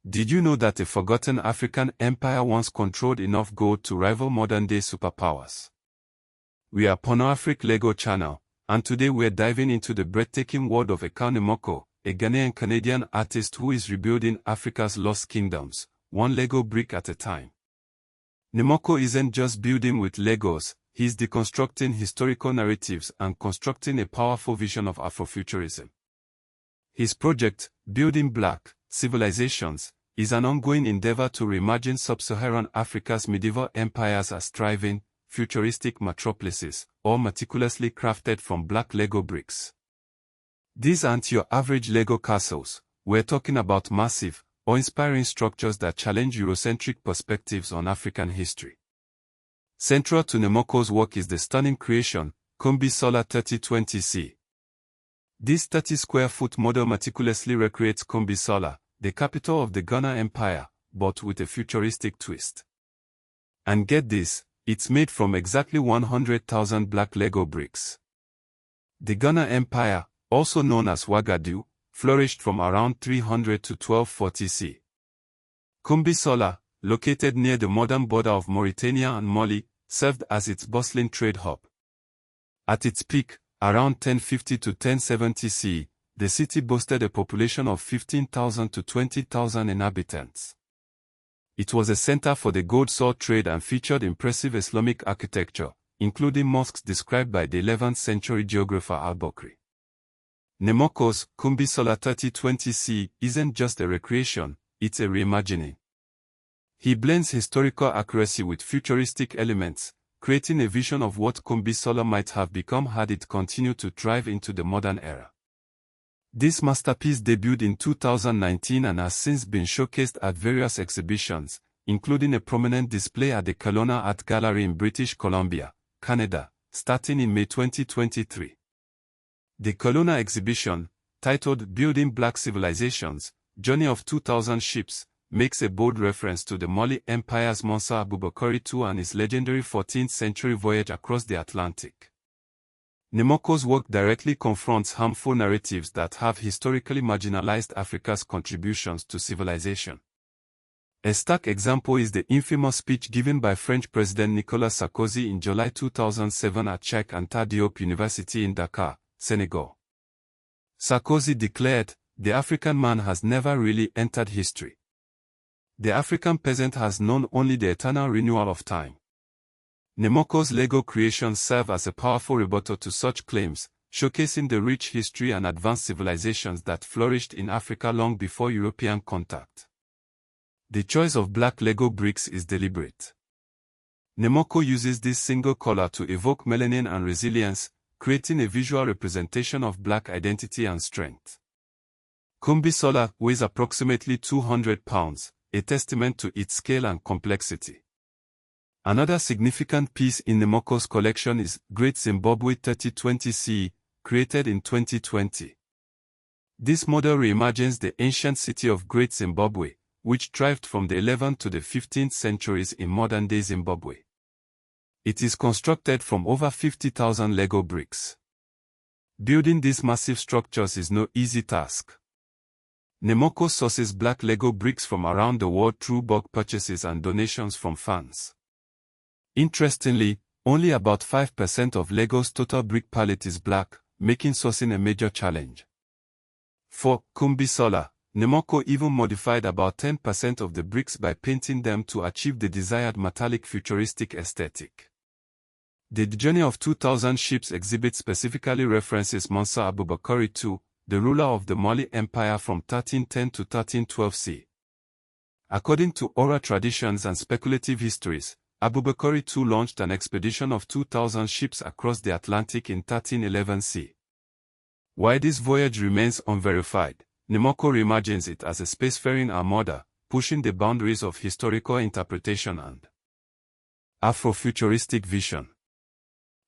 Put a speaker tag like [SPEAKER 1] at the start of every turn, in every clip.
[SPEAKER 1] Did you know that a forgotten African empire once controlled enough gold to rival modern-day superpowers? We are Pan-African Lego channel, and today we're diving into the breathtaking world of Ekow Nimako, a Ghanaian-Canadian artist who is rebuilding Africa's lost kingdoms, one Lego brick at a time. Nimako isn't just building with Legos, he's deconstructing historical narratives and constructing a powerful vision of Afrofuturism. His project, Building Black Civilizations, is an ongoing endeavor to reimagine sub-Saharan Africa's medieval empires as thriving, futuristic metropolises, all meticulously crafted from black Lego bricks. These aren't your average Lego castles. We're talking about massive, awe-inspiring structures that challenge Eurocentric perspectives on African history. Central to Nimako's work is the stunning creation, Kumbi Saleh 3020C. This 30-square-foot model meticulously recreates Kumbi Saleh, the capital of the Ghana Empire, but with a futuristic twist. And get this, it's made from exactly 100,000 black Lego bricks. The Ghana Empire, also known as Wagadu, flourished from around 300 to 1240 C. Kumbi Saleh, located near the modern border of Mauritania and Mali, served as its bustling trade hub. At its peak, around 1050 to 1070 C, the city boasted a population of 15,000 to 20,000 inhabitants. It was a center for the gold sword trade and featured impressive Islamic architecture, including mosques described by the 11th century geographer Al-Bakri. Nimako's Kumbi Saleh 3020C isn't just a recreation, it's a reimagining. He blends historical accuracy with futuristic elements, creating a vision of what Kumbi Saleh might have become had it continued to thrive into the modern era. This masterpiece debuted in 2019 and has since been showcased at various exhibitions, including a prominent display at the Kelowna Art Gallery in British Columbia, Canada, starting in May 2023. The Kelowna exhibition, titled Building Black Civilizations, Journey of 2,000 Ships, makes a bold reference to the Mali Empire's Mansa Abubakar II and his legendary 14th-century voyage across the Atlantic. Nimako's work directly confronts harmful narratives that have historically marginalized Africa's contributions to civilization. A stark example is the infamous speech given by French President Nicolas Sarkozy in July 2007 at Cheikh Anta Diop University in Dakar, Senegal. Sarkozy declared, "The African man has never really entered history. The African peasant has known only the eternal renewal of time." Nimako's Lego creations serve as a powerful rebuttal to such claims, showcasing the rich history and advanced civilizations that flourished in Africa long before European contact. The choice of black Lego bricks is deliberate. Nimako uses this single color to evoke melanin and resilience, creating a visual representation of black identity and strength. Kumbi Saleh weighs approximately 200 pounds, a testament to its scale and complexity. Another significant piece in Nimako's collection is Great Zimbabwe 3020C, created in 2020. This model reimagines the ancient city of Great Zimbabwe, which thrived from the 11th to the 15th centuries in modern-day Zimbabwe. It is constructed from over 50,000 Lego bricks. Building these massive structures is no easy task. Nimako sources black Lego bricks from around the world through bulk purchases and donations from fans. Interestingly, only about 5% of Lego's total brick palette is black, making sourcing a major challenge. For Kumbi Saleh, Nimako even modified about 10% of the bricks by painting them to achieve the desired metallic futuristic aesthetic. The Journey of 2,000 Ships exhibit specifically references Mansa Abubakar II, the ruler of the Mali Empire from 1310 to 1312 C. According to oral traditions and speculative histories, Abubakar II launched an expedition of 2,000 ships across the Atlantic in 1311 C. While this voyage remains unverified, Nimako reimagines it as a spacefaring armada, pushing the boundaries of historical interpretation and Afrofuturistic vision.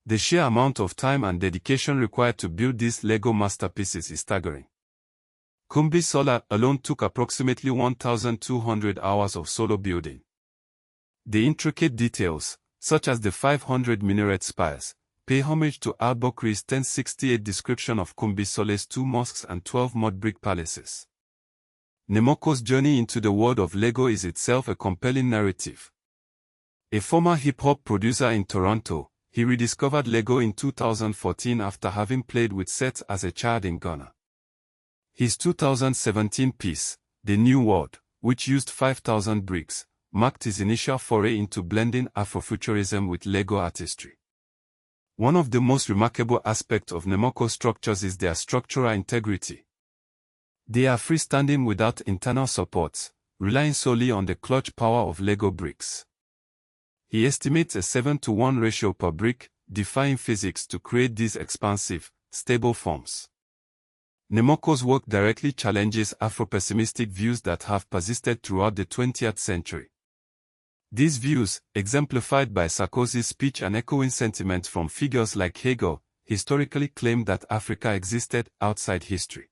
[SPEAKER 1] The sheer amount of time and dedication required to build these Lego masterpieces is staggering. Kumbi Saleh alone took approximately 1,200 hours of solo building. The intricate details, such as the 500 minaret spires, pay homage to Al-Bakri's 1068 description of Kumbi Saleh's 2 mosques and 12 mud brick palaces. Nimako's journey into the world of Lego is itself a compelling narrative. A former hip-hop producer in Toronto, he rediscovered Lego in 2014 after having played with sets as a child in Ghana. His 2017 piece, The New World, which used 5,000 bricks, marked his initial foray into blending Afrofuturism with Lego artistry. One of the most remarkable aspects of Nimako structures is their structural integrity. They are freestanding without internal supports, relying solely on the clutch power of Lego bricks. He estimates a 7-to-1 ratio per brick, defying physics to create these expansive, stable forms. Nimako's work directly challenges Afro-pessimistic views that have persisted throughout the 20th century. These views, exemplified by Sarkozy's speech and echoing sentiment from figures like Ekow, historically claimed that Africa existed outside history.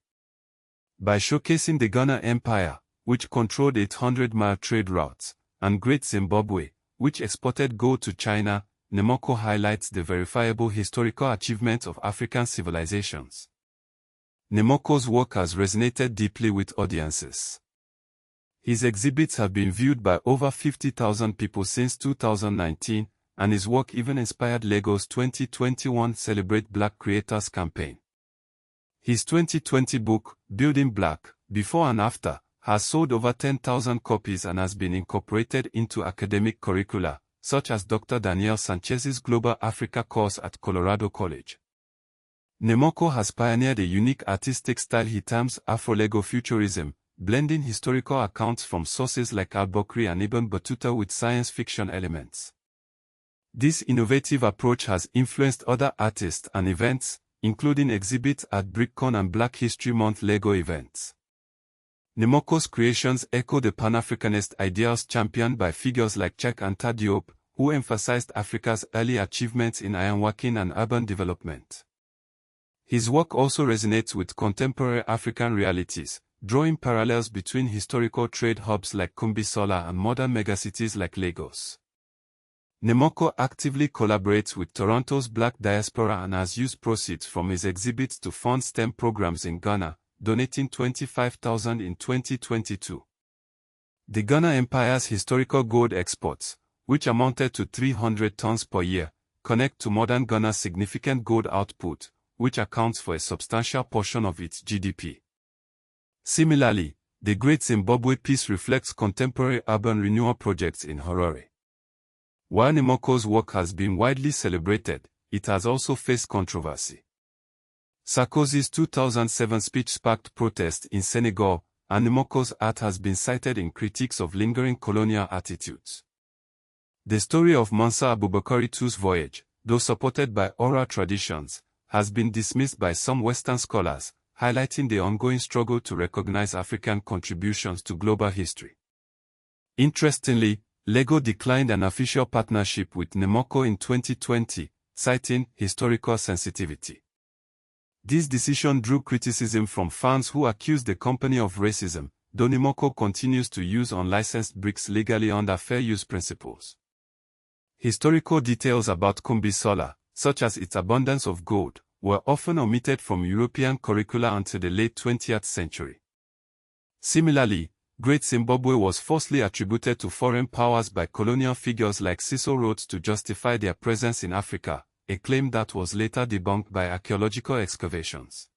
[SPEAKER 1] By showcasing the Ghana Empire, which controlled 800-mile trade routes, and Great Zimbabwe, which exported gold to China, Nimako highlights the verifiable historical achievements of African civilizations. Nimako's work has resonated deeply with audiences. His exhibits have been viewed by over 50,000 people since 2019, and his work even inspired Lego's 2021 Celebrate Black Creators campaign. His 2020 book, Building Black, Before and After, has sold over 10,000 copies and has been incorporated into academic curricula, such as Dr. Daniel Sanchez's Global Africa course at Colorado College. Nimako has pioneered a unique artistic style he terms Afro-Lego Futurism, blending historical accounts from sources like Al-Bakri and Ibn Battuta with science fiction elements. This innovative approach has influenced other artists and events, including exhibits at BrickCon and Black History Month Lego events. Nimako's creations echo the Pan-Africanist ideals championed by figures like Cheikh Anta Diop, who emphasized Africa's early achievements in ironworking and urban development. His work also resonates with contemporary African realities, drawing parallels between historical trade hubs like Kumbi and modern megacities like Lagos. Nimako actively collaborates with Toronto's Black diaspora and has used proceeds from his exhibits to fund STEM programs in Ghana, donating $25,000 in 2022. The Ghana Empire's historical gold exports, which amounted to 300 tons per year, connect to modern Ghana's significant gold output, which accounts for a substantial portion of its GDP. Similarly, the Great Zimbabwe piece reflects contemporary urban renewal projects in Harare. While Nimako's work has been widely celebrated, it has also faced controversy. Sarkozy's 2007 speech sparked protest in Senegal, and Nimako's art has been cited in critiques of lingering colonial attitudes. The story of Mansa Abubakar II's voyage, though supported by oral traditions, has been dismissed by some Western scholars, highlighting the ongoing struggle to recognize African contributions to global history. Interestingly, Lego declined an official partnership with Nimako in 2020, citing historical sensitivity. This decision drew criticism from fans who accused the company of racism, though Nimako continues to use unlicensed bricks legally under fair use principles. Historical details about Kumbi, such as its abundance of gold, were often omitted from European curricula until the late 20th century. Similarly, Great Zimbabwe was falsely attributed to foreign powers by colonial figures like Cecil Rhodes to justify their presence in Africa, a claim that was later debunked by archaeological excavations.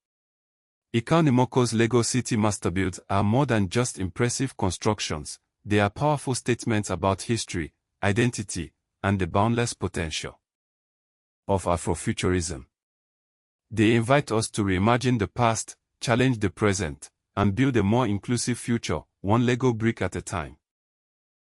[SPEAKER 1] Ekow Nimako's Lego City masterbuilds are more than just impressive constructions, they are powerful statements about history, identity, and the boundless potential of Afrofuturism. They invite us to reimagine the past, challenge the present, and build a more inclusive future, one Lego brick at a time.